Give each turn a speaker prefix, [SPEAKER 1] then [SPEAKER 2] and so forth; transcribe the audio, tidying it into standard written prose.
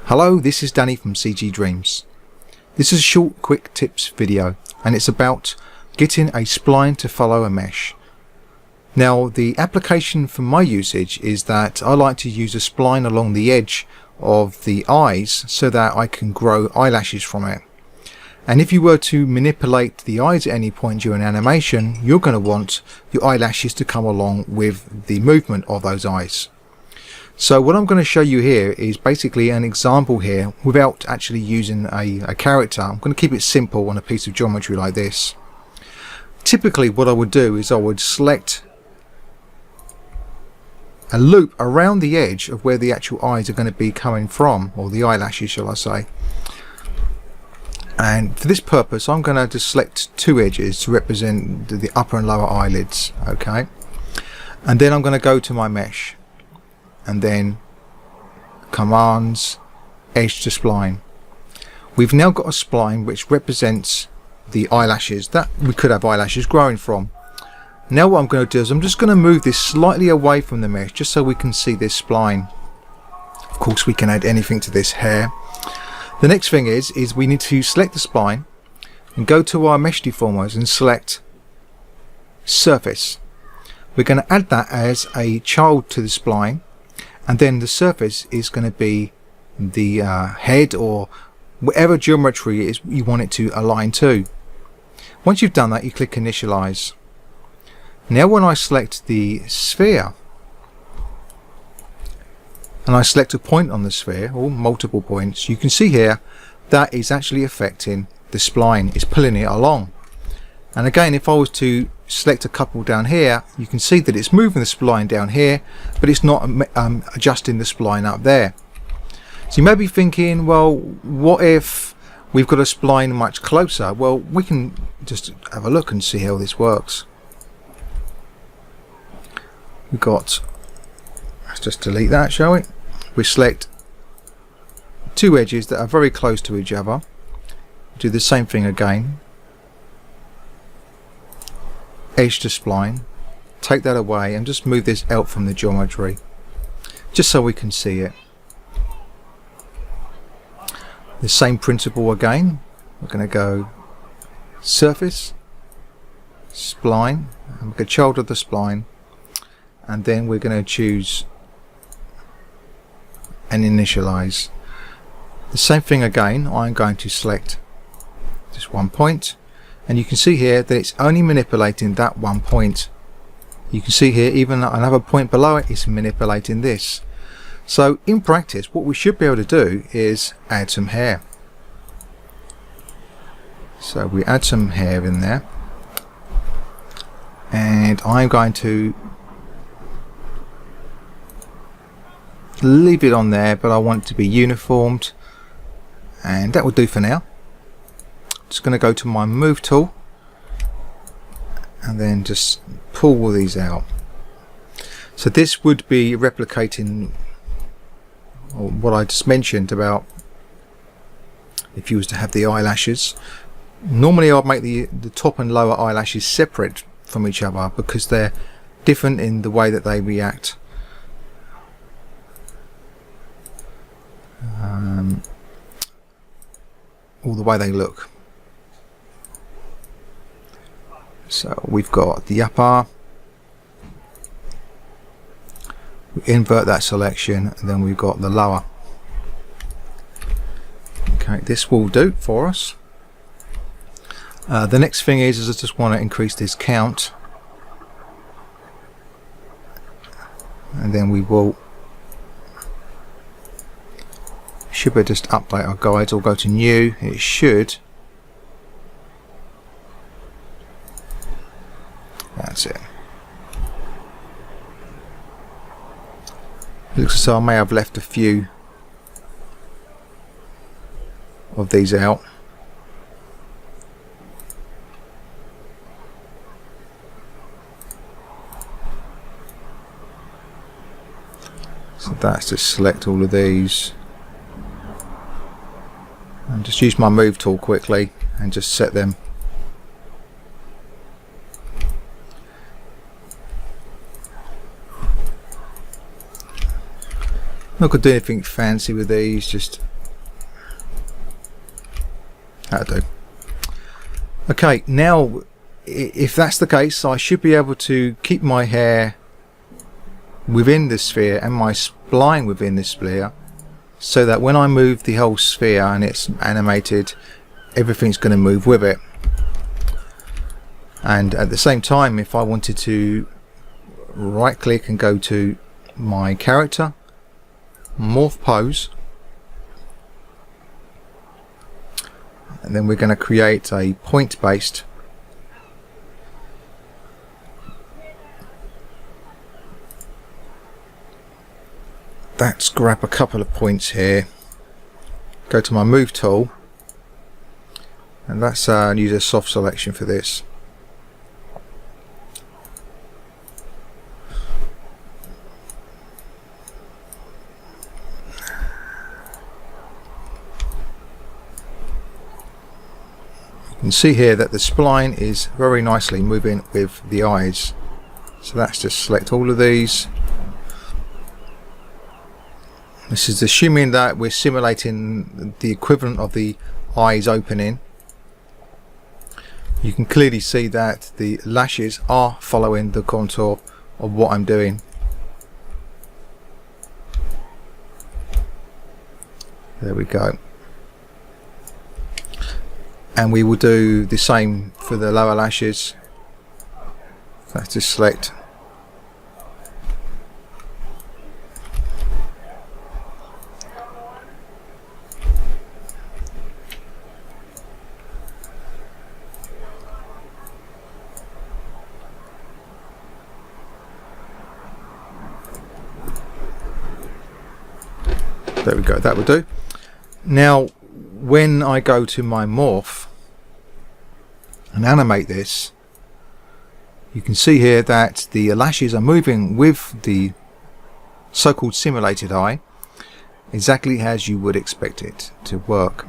[SPEAKER 1] Hello, this is Danny from CG Dreams. This is a short quick tips video and it's about getting a spline to follow a mesh. Now the application for my usage is that I like to use a spline along the edge of the eyes so that I can grow eyelashes from it. And if you were to manipulate the eyes at any point during animation, you're going to want your eyelashes to come along with the movement of those eyes. So what I'm going to show you here is basically an example here without actually using a character. I'm going to keep it simple on a piece of geometry like this. Typically what I would do is I would select a loop around the edge of where the actual eyes are going to be coming from, or the eyelashes shall I say. And for this purpose I'm going to just select two edges to represent the upper and lower eyelids. Okay, and then I'm going to go to my mesh and then commands, edge to spline. We've now got a spline which represents the eyelashes that we could have eyelashes growing from. Now what I'm going to do is I'm just going to move this slightly away from the mesh just so we can see this spline. Of course we can add anything to this hair. The next thing is we need to select the spline and go to our mesh deformers and select surface. We're going to add that as a child to the spline, and then the surface is going to be the head or whatever geometry it is you want it to align to. Once you've done that, you click initialize. Now when I select the sphere and I select a point on the sphere or multiple points, you can see here that is actually affecting the spline, it's pulling it along. And again, if I was to select a couple down here, you can see that it's moving the spline down here, but it's not adjusting the spline up there. So you may be thinking, well, what if we've got a spline much closer? Well, we can just have a look and see how this works. We've got, let's just delete that, shall we? We select two edges that are very close to each other. Do the same thing again. Edge to spline, take that away and just move this out from the geometry just so we can see it. The same principle again. We're going to go surface, spline, and make a child of the spline, and then we're going to choose and initialize. The same thing again. I'm going to select just one point, and you can see here that it's only manipulating that one point. You can see here even another point below it is manipulating this. So in practice what we should be able to do is add some hair. So we add some hair in there, and I'm going to leave it on there, but I want it to be uniformed, and that will do for now. Just going to go to my move tool and then just pull all these out. So this would be replicating what I just mentioned about if you was to have the eyelashes. Normally I'd make the top and lower eyelashes separate from each other because they're different in the way that they react. Or the way they look. So we've got the upper, we invert that selection, and then we've got the lower. Okay, this will do for us. The next thing is I just want to increase this count, and then we will should be just update our guides or go to new. It should. That's it. It looks as though I may have left a few of these out. So that's just select all of these and just use my move tool quickly and just set them. Not going to do anything fancy with these, just That'll do. Okay, now if that's the case, I should be able to keep my hair within the sphere and my spline within the sphere, so that when I move the whole sphere and it's animated, everything's going to move with it. And at the same time, if I wanted to right click and go to my character, morph pose, and then we're going to create a point based. Let's grab a couple of points here, go to my move tool, and let's use a soft selection for this. You can see here that the spline is very nicely moving with the eyes, so let's just select all of these. This is assuming that we're simulating the equivalent of the eyes opening. You can clearly see that the lashes are following the contour of what I'm doing. There we go. And we will do the same for the lower lashes. Let's just select. There we go, that will do. Now when I go to my morph and animate this, you can see here that the lashes are moving with the so-called simulated eye, exactly as you would expect it to work.